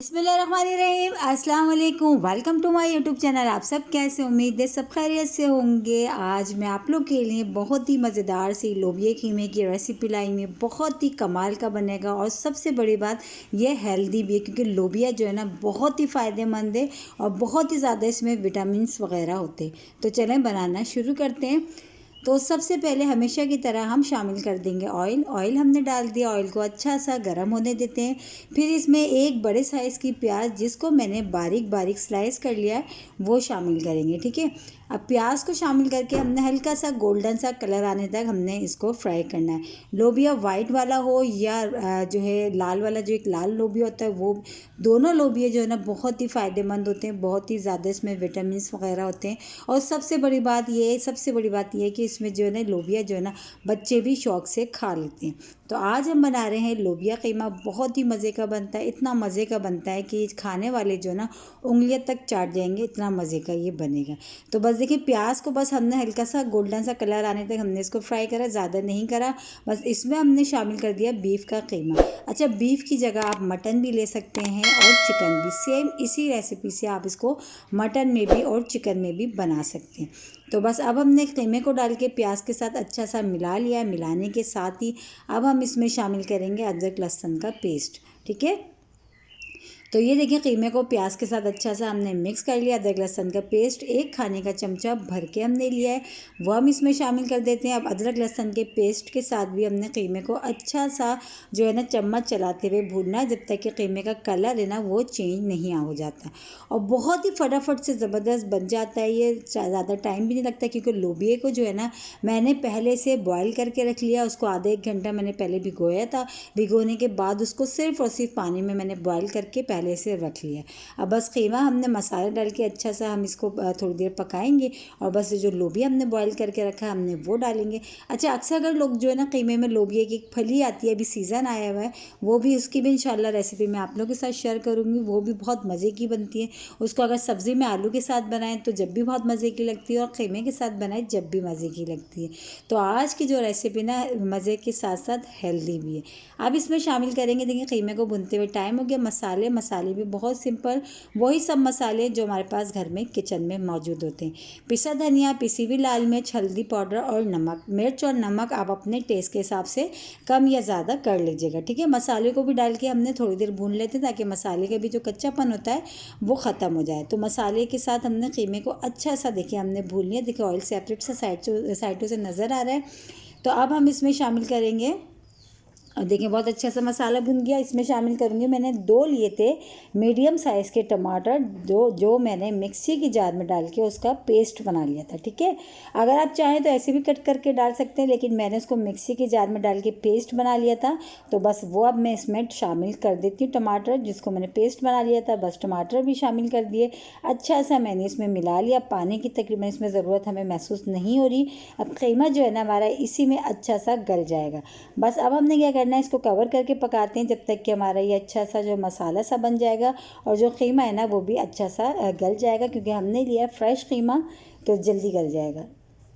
बिस्मिल्लाहिर्रहमानिर्रहीम, अस्सलाम वालेकुम। Welcome to my YouTube channel. आप सब कैसे, उम्मीद है सब खैरियत से होंगे। आज मैं आप लोग के लिए बहुत ही मज़ेदार सी लोबिया कीमे की रेसिपी लाई हूँ। बहुत ही कमाल का बनेगा और सबसे बड़ी बात ये हेल्दी भी है, क्योंकि लोबिया जो है ना बहुत ही फ़ायदेमंद है और बहुत ही ज़्यादा इसमें विटामिन्स वगैरह होते हैं। तो चलें बनाना शुरू करते हैं। तो सबसे पहले हमेशा की तरह हम शामिल कर देंगे ऑयल हमने डाल दिया। ऑयल को अच्छा सा गर्म होने देते हैं। फिर इसमें एक बड़े साइज़ की प्याज, जिसको मैंने बारीक बारीक स्लाइस कर लिया है, वो शामिल करेंगे। ठीक है, अब प्याज को शामिल करके हमने हल्का सा गोल्डन सा कलर आने तक हमने इसको फ्राई करना है। लोबिया वाइट वाला हो या जो है लाल वाला, जो एक लाल लोबिया होता है, वो दोनों लोबिया जो है ना बहुत ही फ़ायदेमंद होते हैं। बहुत ही ज़्यादा इसमें विटामिन वगैरह होते हैं। और सबसे बड़ी बात ये है कि इसमें जो है ना लोबिया जो है ना बच्चे भी शौक़ से खा लेते हैं। तो आज हम बना रहे हैं लोबिया कीमा। बहुत ही मज़े का बनता है, इतना मज़े का बनता है कि खाने वाले जो है ना उंगलियां तक चाट जाएंगे, इतना मज़े का ये बनेगा। तो बस देखिए, प्याज को बस हमने हल्का सा गोल्डन सा कलर आने तक हमने इसको फ्राई करा, ज़्यादा नहीं करा। बस इसमें हमने शामिल कर दिया बीफ का कीमा। अच्छा, बीफ की जगह आप मटन भी ले सकते हैं और चिकन भी। सेम इसी रेसिपी से आप इसको मटन में भी और चिकन में भी बना सकते हैं। तो बस अब हमने कीमे को डाल के प्याज के साथ अच्छा सा मिला लिया है। मिलाने के साथ ही अब हम इसमें शामिल करेंगे अदरक लहसुन का पेस्ट। ठीक है, तो ये देखिए, कीमे को प्याज के साथ अच्छा सा हमने मिक्स कर लिया। अदरक लहसुन का पेस्ट एक खाने का चमचा भर के हमने लिया है, वो हम इसमें शामिल कर देते हैं। अब अदरक लहसुन के पेस्ट के साथ भी हमने कीमे को अच्छा सा जो है ना चम्मच चलाते हुए भूनना है, जब तक कि कीमे का कलर है ना वो चेंज नहीं हो जाता। और बहुत ही फटाफट से ज़बरदस्त बन जाता है ये, ज़्यादा टाइम भी नहीं लगता, क्योंकि लोबिये को जो है ना मैंने पहले से बॉयल करके रख लिया। उसको आधा एक घंटा मैंने पहले भिगोया था। भिगोने के बाद उसको सिर्फ और सिर्फ पानी में मैंने बॉयल करके पहले से रख लिया। अब बस कीमा हमने मसाला डाल के अच्छा सा हम इसको थोड़ी देर पकाएंगे। और बस जो लोबिया हमने बॉयल करके रखा है हमने वो डालेंगे। अच्छा, अक्सर अगर लोग जो है ना कीमे में लोबिया की फली आती है, अभी सीज़न आया हुआ है, वो भी उसकी भी इंशाल्लाह रेसिपी मैं आप लोगों के साथ शेयर करूँगी। वो भी बहुत मज़े की बनती है। उसको अगर सब्ज़ी में आलू के साथ बनाएं तो जब भी बहुत मज़े की लगती है, और कीमे के साथ बनाएं जब भी मज़े की लगती है। तो आज की जो रेसिपी ना मज़े के साथ साथ हेल्दी भी है। अब इसमें शामिल करेंगे, देखिए कीमे को भुनते हुए टाइम हो गया। मसाले भी बहुत सिंपल, वही सब मसाले जो हमारे पास घर में किचन में मौजूद होते हैं। पिसा धनिया, पिसी हुई लाल मिर्च, हल्दी पाउडर और नमक। मिर्च और नमक आप अपने टेस्ट के हिसाब से कम या ज़्यादा कर लीजिएगा। ठीक है, मसाले को भी डाल के हमने थोड़ी देर भून लेते हैं, ताकि मसाले का भी जो कच्चापन होता है वो ख़त्म हो जाए। तो मसाले के साथ हमने कीमे को अच्छा सा देखिए हमने भून लिया। देखिए, ऑयल सेपरेट सा साइडों से नज़र आ रहा है। तो अब हम इसमें शामिल करेंगे, और देखिए बहुत अच्छा सा मसाला भुन गया। इसमें शामिल करूँगी, मैंने 2 लिए थे मीडियम साइज़ के टमाटर, जो मैंने मिक्सी की जार में डाल के उसका पेस्ट बना लिया था। ठीक है, अगर आप चाहें तो ऐसे भी कट करके डाल सकते हैं, लेकिन मैंने उसको मिक्सी की जार में डाल के पेस्ट बना लिया था। तो बस वो अब मैं इसमें शामिल कर देती हूँ। टमाटर जिसको मैंने पेस्ट बना लिया था, बस टमाटर भी शामिल कर दिए। अच्छा सा मैंने इसमें मिला लिया। पानी की तकरीबन इसमें ज़रूरत हमें महसूस नहीं हो रही। अब कीमा जो है ना हमारा इसी में अच्छा सा गल जाएगा। बस अब हमने क्या करना है, इसको कवर करके पकाते हैं जब तक कि हमारा ये अच्छा सा जो मसाला सा बन जाएगा, और जो कीमा है ना वो भी अच्छा सा गल जाएगा, क्योंकि हमने लिया फ्रेश कीमा तो जल्दी गल जाएगा।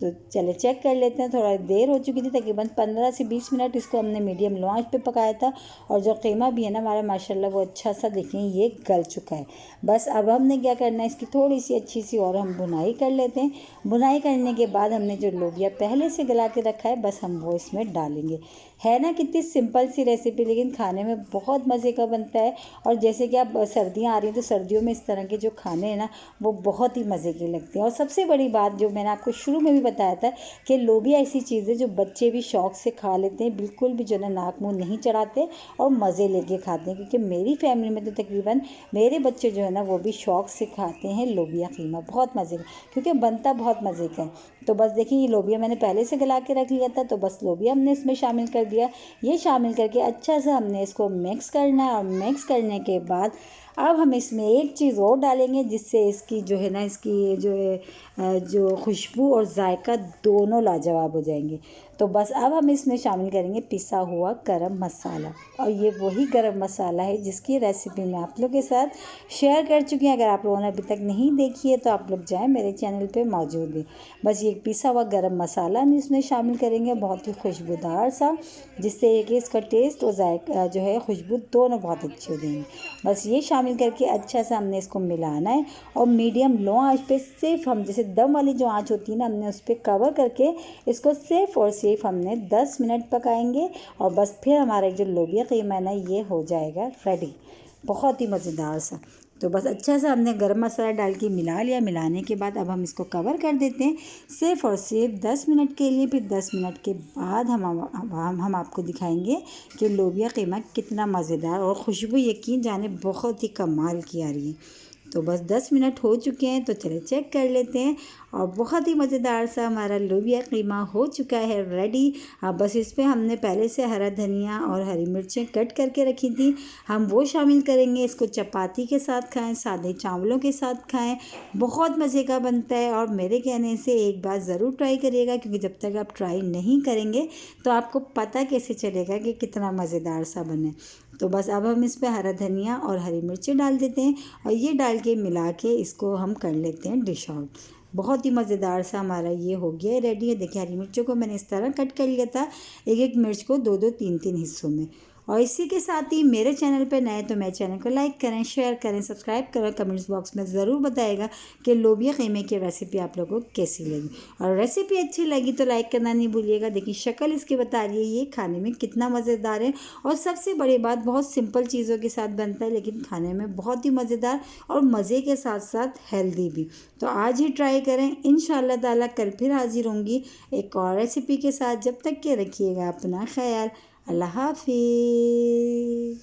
तो चले चेक कर लेते हैं। थोड़ा देर हो चुकी थी, तकरीबन 15 से 20 मिनट इसको हमने मीडियम लो आंच पे पकाया था। और जो कीमा भी है ना हमारा माशाल्लाह वो अच्छा सा देखिए ये गल चुका है। बस अब हमने क्या करना है, इसकी थोड़ी सी अच्छी सी और हम भुनाई कर लेते हैं। भुनाई करने के बाद हमने जो लोबिया पहले से गला के रखा है, बस हम वो इसमें डालेंगे। है ना कितनी सिंपल सी रेसिपी, लेकिन खाने में बहुत मज़े का बनता है। और जैसे कि अब सर्दियाँ आ रही हैं, तो सर्दियों में इस तरह के जो खाने हैं ना वो बहुत ही मज़े के लगते हैं। और सबसे बड़ी बात जो मैंने आपको शुरू में भी बताया था कि लोबिया ऐसी चीज़ है जो बच्चे भी शौक़ से खा लेते हैं, बिल्कुल भी जो है ना नाक मुँह नहीं चढ़ाते और मज़े लेके खाते हैं। क्योंकि मेरी फैमिली में तो तकरीबन मेरे बच्चे जो है ना वो भी शौक़ से खाते हैं लोबिया कीमा, बहुत मज़े का, क्योंकि बनता बहुत मज़े का है। तो बस देखिए, ये लोबिया मैंने पहले से गला के रख लिया था, तो बस लोबिया हमने इसमें शामिल कर दिया। ये शामिल करके अच्छा सा हमने इसको मिक्स करना है। और मिक्स करने के बाद अब हम इसमें एक चीज़ और डालेंगे, जिससे इसकी जो है ना इसकी जो है जो खुशबू और जायका दोनों लाजवाब हो जाएंगे। तो बस अब हम इसमें शामिल करेंगे पिसा हुआ गरम मसाला, और ये वही गरम मसाला है जिसकी रेसिपी मैं आप लोगों के साथ शेयर कर चुकी हैं। अगर आप लोगों ने अभी तक नहीं देखी है तो आप लोग जाएं, मेरे चैनल पे मौजूद है। बस ये पिसा हुआ गरम मसाला हम इसमें शामिल करेंगे, बहुत ही खुशबूदार सा, जिससे कि इसका टेस्ट और जायका जो है खुशबू दोनों बहुत अच्छी हो जाएंगी। बस ये शामिल करके अच्छा सा हमने इसको मिलाना है, और मीडियम लो आंच पे सिर्फ हम, जैसे दम वाली जो आंच होती है ना, हमने उस पर कवर करके इसको सिर्फ हमने 10 मिनट पकाएंगे। और बस फिर हमारा जो लोबिया कीमा है ना, ये हो जाएगा रेडी, बहुत ही मज़ेदार सा। तो बस अच्छा सा हमने गरम मसाला डाल के मिला लिया। मिलाने के बाद अब हम इसको कवर कर देते हैं सिर्फ 10 मिनट के लिए। फिर 10 मिनट के बाद हम आपको दिखाएंगे कि लोबिया कीमा कितना मज़ेदार, और खुशबू यकीन जाने बहुत ही कमाल की आ रही है। तो बस 10 मिनट हो चुके हैं, तो चले चेक कर लेते हैं। और बहुत ही मज़ेदार सा हमारा लोबिया कीमा हो चुका है रेडी। अब बस इस पर हमने पहले से हरा धनिया और हरी मिर्चें कट करके रखी थी, हम वो शामिल करेंगे। इसको चपाती के साथ खाएं, सादे चावलों के साथ खाएं, बहुत मज़े का बनता है। और मेरे कहने से एक बार ज़रूर ट्राई करिएगा, क्योंकि जब तक आप ट्राई नहीं करेंगे तो आपको पता कैसे चलेगा कि कितना मज़ेदार सा बने। तो बस अब हम इस पर हरा धनिया और हरी मिर्ची डाल देते हैं, और ये डाल के मिला के इसको हम कर लेते हैं डिश आउट। बहुत ही मज़ेदार सा हमारा ये हो गया है रेडी है। देखिए, हरी मिर्चों को मैंने इस तरह कट कर लिया था, एक एक मिर्च को 2-2 3-3 हिस्सों में। और इसी के साथ ही मेरे चैनल पर नए तो मेरे चैनल को लाइक करें, शेयर करें, सब्सक्राइब करें। कमेंट्स बॉक्स में ज़रूर बताइएगा कि लोबिया कीमे की रेसिपी आप लोगों को कैसी लगी, और रेसिपी अच्छी लगी तो लाइक करना नहीं भूलिएगा। देखिए, शक्ल इसकी बता रही है ये खाने में कितना मज़ेदार है। और सबसे बड़ी बात, बहुत सिंपल चीज़ों के साथ बनता है, लेकिन खाने में बहुत ही मज़ेदार और मज़े के साथ साथ हेल्दी भी। तो आज ही ट्राई करें। इंशाअल्लाह ताला कल फिर हाजिर होंगी एक और रेसिपी के साथ। जब तक के रखिएगा अपना ख्याल। अल्लाह हाफिज़।